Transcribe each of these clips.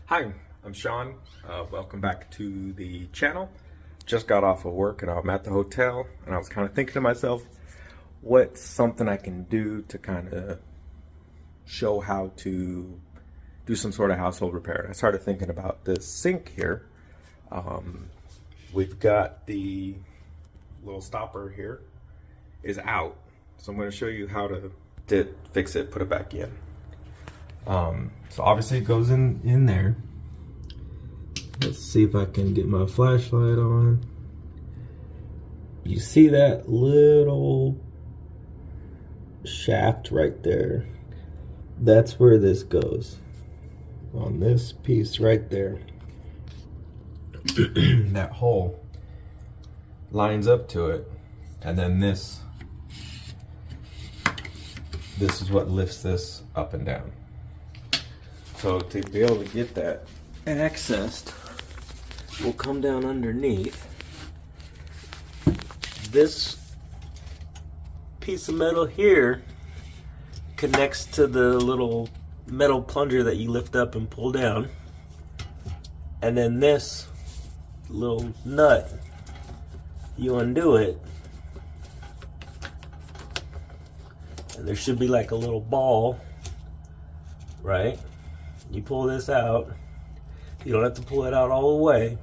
Hi, I'm Sean. Welcome back to the channel. Just got off of work and I'm at the hotel and I was kind of thinking to myself, what's something I can do to kind of show how to do some sort of household repair. And I started thinking about this sink here. We've got the little stopper here is out. So I'm going to show you how to fix it, put it back in. So obviously it goes in there. Let's see if I can get my flashlight on. You see that little shaft right there? That's where this goes. On this piece right there. That hole lines up to it. And then this is what lifts this up and down. So to be able to get that accessed, we'll come down underneath. This piece of metal here connects to the little metal plunger that you lift up and pull down. And then this little nut, you undo it. And there should be like a little ball, right? You pull this out. You don't have to pull it out all the way.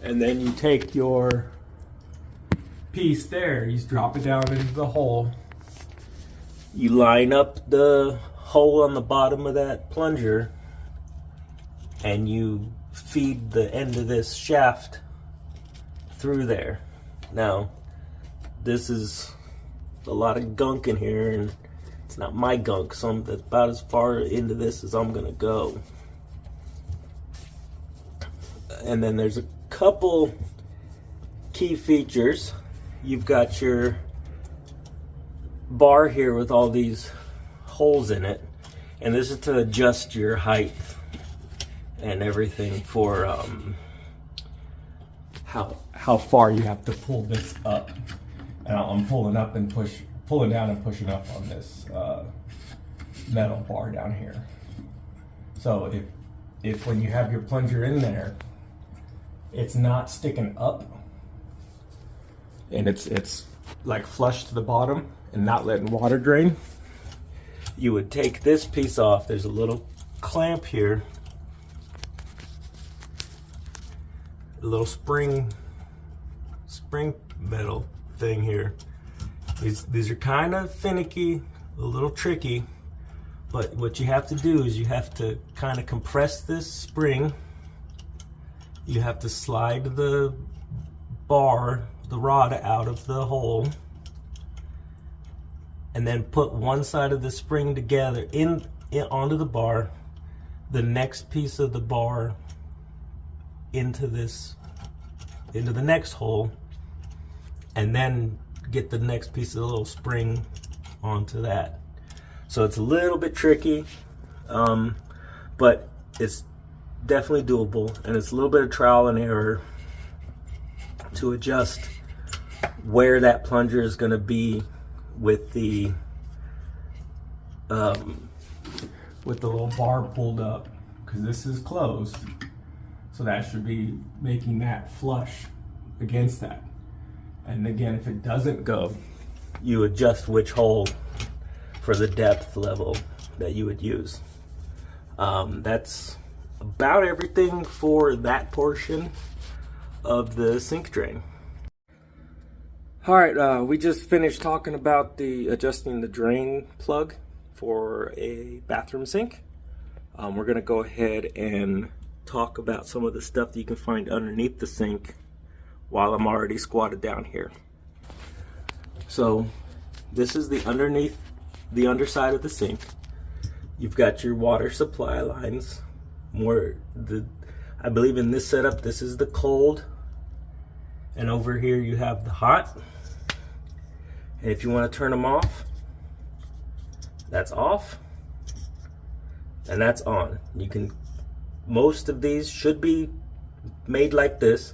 And then you take your piece there, you just drop it down into the hole. You line up the hole on the bottom of that plunger and you feed the end of this shaft through there. Now, this is a lot of gunk in here and it's not my gunk, so I'm about as far into this as I'm gonna go. And then there's a couple key features. You've got your bar here with all these holes in it, and this is to adjust your height and everything for how far you have to pull this up. And I'm pulling up and pulling down and pushing up on this metal bar down here. So if when you have your plunger in there, it's not sticking up and it's like flush to the bottom and not letting water drain, you would take this piece off. There's a little clamp here, a little spring metal thing here. These are kind of finicky, a little tricky, but what you have to do is you have to kind of compress this spring. You have to slide the rod out of the hole, and then put one side of the spring together in onto the bar, the next piece of the bar into the next hole, and then get the next piece of the little spring onto that. So it's a little bit tricky, but it's definitely doable, and it's a little bit of trial and error to adjust where that plunger is going to be with the little bar pulled up, because this is closed, so that should be making that flush against that. And again, if it doesn't go, you adjust which hole for the depth level that you would use. That's about everything for that portion of the sink drain. All right, we just finished talking about adjusting the drain plug for a bathroom sink. We're gonna go ahead and talk about some of the stuff that you can find underneath the sink while I'm already squatted down here. So this is the underside of the sink. You've got your water supply lines. I believe in this setup, this is the cold, and over here you have the hot. And if you want to turn them off, that's off, and that's on. Most of these should be made like this,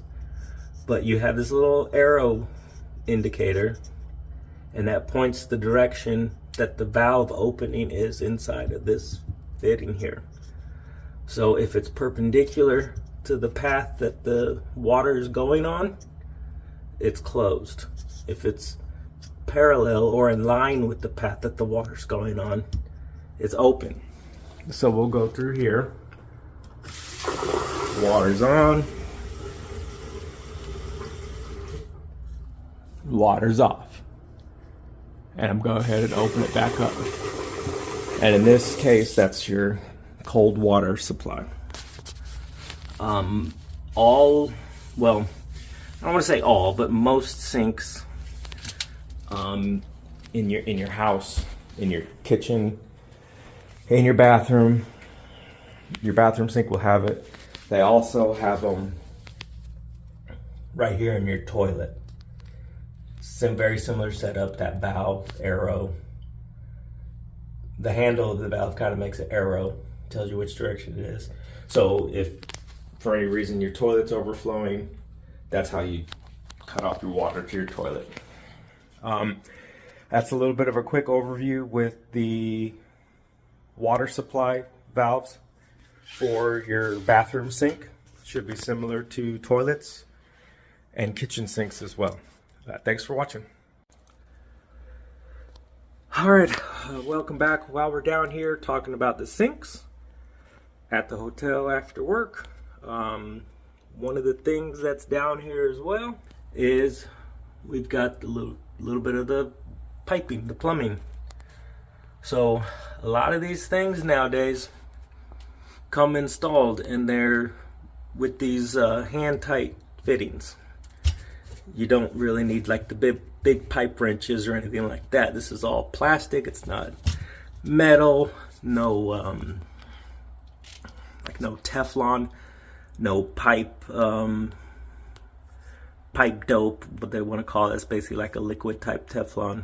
but you have this little arrow indicator, and that points the direction that the valve opening is inside of this fitting here. So if it's perpendicular to the path that the water is going on, it's closed. If it's parallel or in line with the path that the water's going on, it's open. So we'll go through here. Water's on. Water's off. And I'm going to go ahead and open it back up. And in this case, that's your cold water supply. Well, I don't want to say all, but most sinks in your house, in your kitchen, in your bathroom sink will have it. They also have them right here in your toilet. Very similar setup, that valve, arrow. The handle of the valve kind of makes an arrow, tells you which direction it is. So if for any reason your toilet's overflowing, that's how you cut off your water to your toilet. That's a little bit of a quick overview with the water supply valves for your bathroom sink. Should be similar to toilets and kitchen sinks as well. Thanks for watching. All right, welcome back. While we're down here talking about the sinks at the hotel after work, one of the things that's down here as well is we've got the little bit of the piping, the plumbing. So a lot of these things nowadays come installed, and they're with these hand tight fittings. You don't really need like the big pipe wrenches or anything like that. This is all plastic. It's not metal. No like no Teflon, no pipe dope, what they want to call it. It's basically like a liquid type Teflon.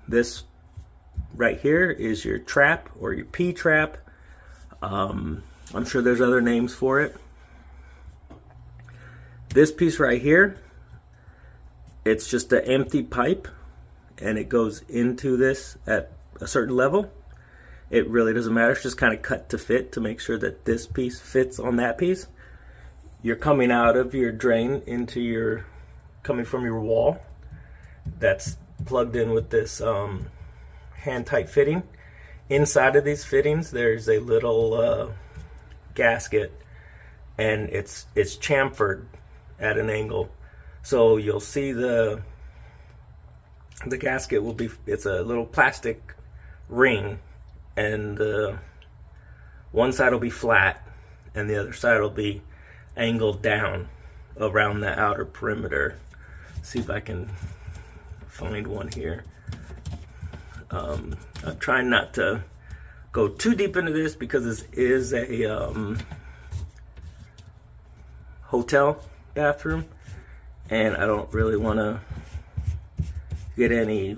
This right here is your trap, or your P-trap. I'm sure there's other names for it. This piece right here, it's just an empty pipe, and it goes into this at a certain level. It really doesn't matter. It's just kind of cut to fit to make sure that this piece fits on that piece. You're coming out of your drain into your, coming from your wall. That's plugged in with this hand tight fitting. Inside of these fittings, there's a little gasket, and it's chamfered at an angle. So you'll see the gasket will be, it's a little plastic ring, and one side will be flat and the other side will be angled down around the outer perimeter. See if I can find one here. I'm trying not to go too deep into this because this is a hotel bathroom, and I don't really want to get any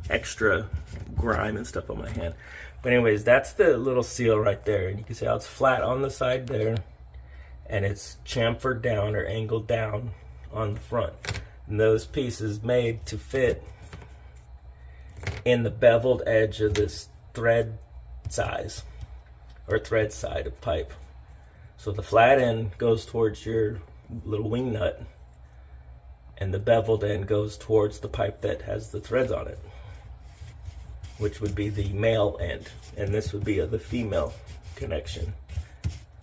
extra grime and stuff on my hand. But anyways, that's the little seal right there, and you can see how it's flat on the side there, and it's chamfered down or angled down on the front. And those pieces made to fit in the beveled edge of this thread size or thread side of pipe. So the flat end goes towards your little wing nut, and the beveled end goes towards the pipe that has the threads on it, which would be the male end, and this would be the female connection,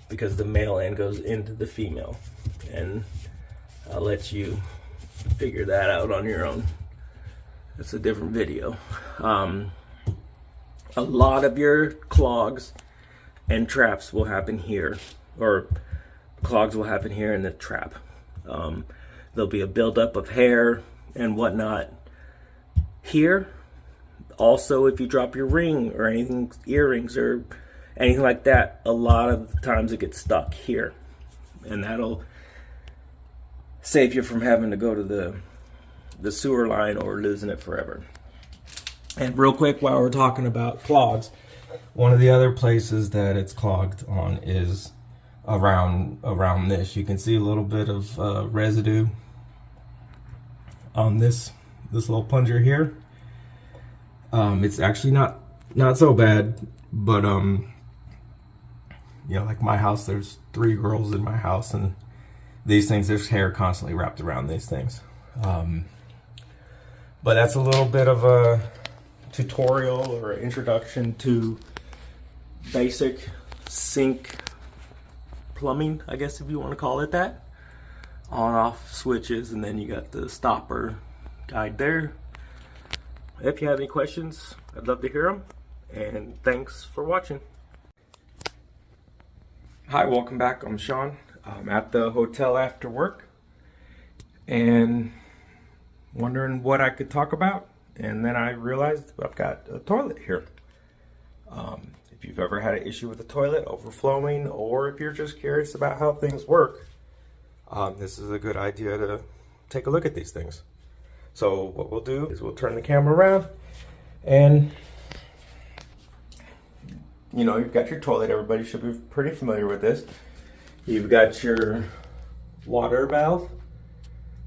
because the male end goes into the female. And I'll let you figure that out on your own. It's a different video. A lot of your clogs and traps will happen here, or clogs will happen here in the trap. There'll be a buildup of hair and whatnot here. Also, if you drop your ring or anything, earrings or anything like that, a lot of times it gets stuck here, and that'll save you from having to go to the sewer line or losing it forever. And real quick, while we're talking about clogs, one of the other places that it's clogged on is around this. You can see a little bit of residue on this little plunger here. It's actually not so bad, but You know, like my house, there's 3 girls in my house, and these things, there's hair constantly wrapped around these things. But that's a little bit of a tutorial or introduction to basic sink plumbing, I guess, if you want to call it that. On off switches, and then you got the stopper guide there. If you have any questions, I'd love to hear them, and thanks for watching. Hi, welcome back. I'm Sean. I'm at the hotel after work and wondering what I could talk about, and then I realized I've got a toilet here. If you've ever had an issue with the toilet overflowing, or if you're just curious about how things work, this is a good idea to take a look at these things. So what we'll do is we'll turn the camera around, and you know, you've got your toilet. Everybody should be pretty familiar with this. You've got your water valve,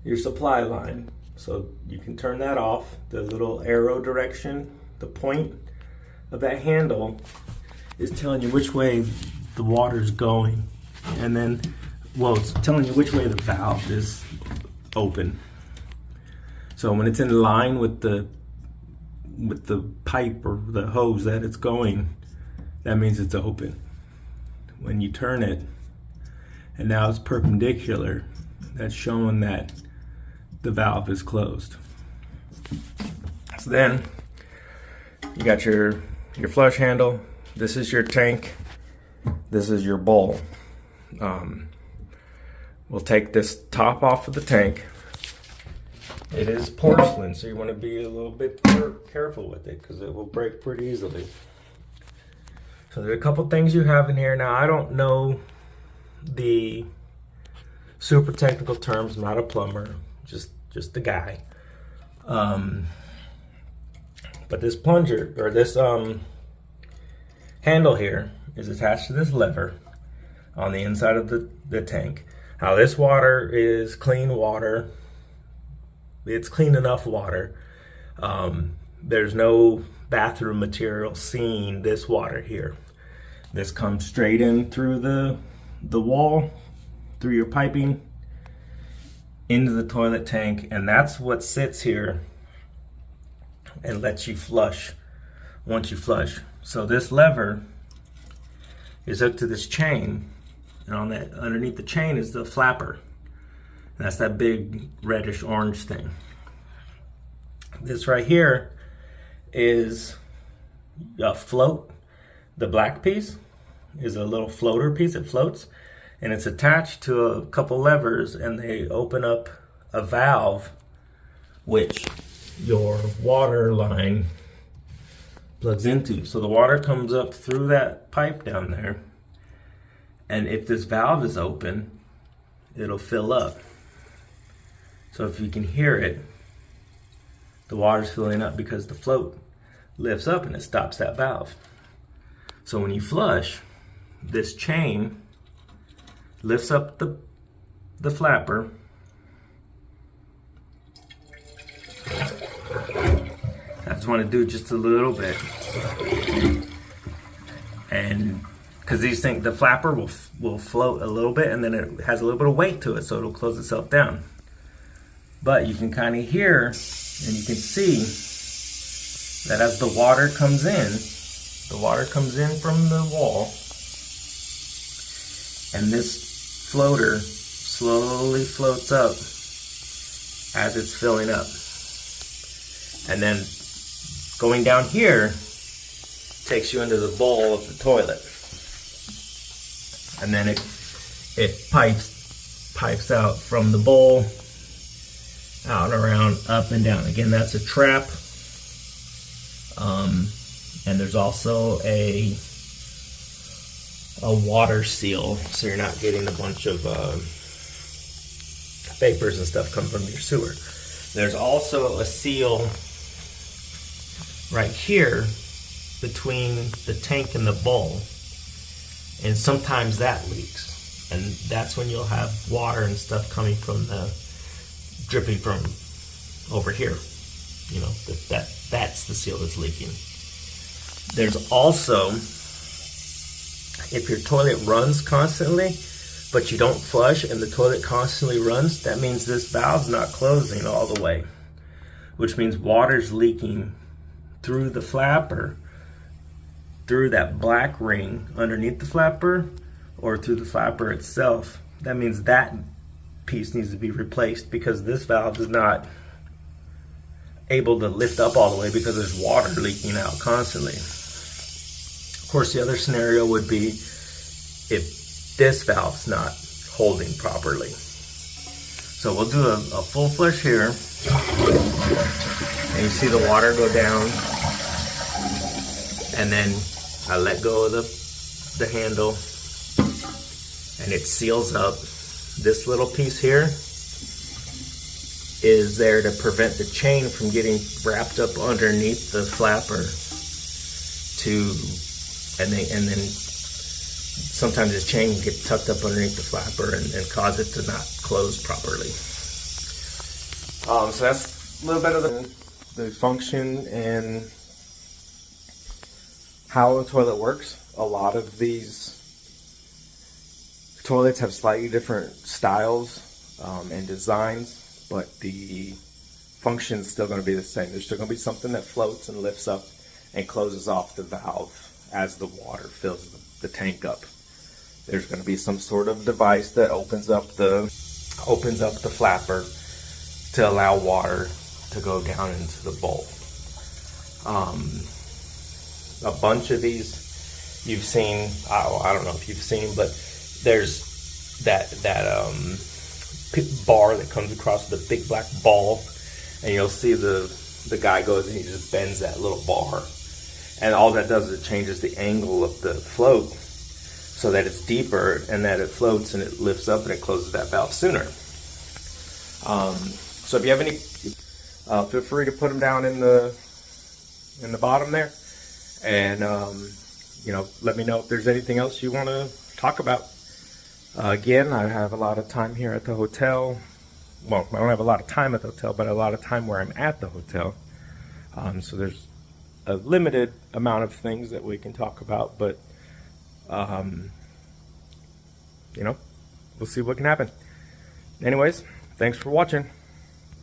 your supply line. So you can turn that off. The little arrow direction, the point of that handle is telling you which way the water's going. And then, well, it's telling you which way the valve is open. So when it's in line with the pipe or the hose that it's going, that means it's open. When you turn it, and now it's perpendicular, that's showing that the valve is closed. So then you got your flush handle. This is your tank. This is your bowl. We'll take this top off of the tank. It is porcelain, so you want to be a little bit careful with it because it will break pretty easily. So there's a couple things you have in here. Now, I don't know the super technical terms. I'm not a plumber, just a guy. But this plunger, or this handle here, is attached to this lever on the inside of the tank. Now, this water is clean water. It's clean enough water. There's no bathroom material seeing this water here. This comes straight in through the wall, through your piping, into the toilet tank, and that's what sits here and lets you flush once you flush. So this lever is hooked to this chain, and on that, underneath the chain is the flapper. And that's that big reddish orange thing. This right here is a float. The black piece is a little floater piece. It floats, and it's attached to a couple levers, and they open up a valve which your water line plugs into. So the water comes up through that pipe down there, and if this valve is open, it'll fill up. So if you can hear it, the water's filling up because the float lifts up and it stops that valve. So when you flush, this chain lifts up the flapper. I just want to do just a little bit, and because these things, the flapper will float a little bit, and then it has a little bit of weight to it, so it'll close itself down. But you can kind of hear, and you can see that as the water comes in from the wall, and this floater slowly floats up as it's filling up. And then going down here takes you into the bowl of the toilet. And then it pipes out from the bowl, out and around, up and down. Again, that's a trap. And there's also a water seal, so you're not getting a bunch of vapors and stuff come from your sewer. There's also a seal right here between the tank and the bowl, and sometimes that leaks, and that's when you'll have water and stuff coming from dripping from over here. You know, that's the seal that's leaking. There's also if your toilet runs constantly, but you don't flush and the toilet constantly runs, that means this valve's not closing all the way, which means water's leaking through the flapper, through that black ring underneath the flapper, or through the flapper itself. That means that piece needs to be replaced because this valve is not able to lift up all the way because there's water leaking out constantly. Of course, the other scenario would be if this valve's not holding properly. So we'll do a full flush here, and you see the water go down, and then I let go of the handle, and it seals up. This little piece here is there to prevent the chain from getting wrapped up underneath the flapper and then sometimes this chain can get tucked up underneath the flapper and cause it to not close properly. So that's a little bit of the function and how the toilet works. A lot of these toilets have slightly different styles and designs, but the function's still going to be the same. There's still going to be something that floats and lifts up and closes off the valve as the water fills the tank up. There's going to be some sort of device that opens up the flapper to allow water to go down into the bowl. A bunch of these you've seen. I don't know if you've seen, but there's that bar that comes across the big black ball, and you'll see the guy goes and he just bends that little bar, and all that does is it changes the angle of the float so that it's deeper and that it floats and it lifts up and it closes that valve sooner. So if you have any, feel free to put them down in the bottom there, and let me know if there's anything else you want to talk about. Again, I have a lot of time here at the hotel. Well, I don't have a lot of time at the hotel, but a lot of time where I'm at the hotel. So there's a limited amount of things that we can talk about, but we'll see what can happen. Anyways, thanks for watching.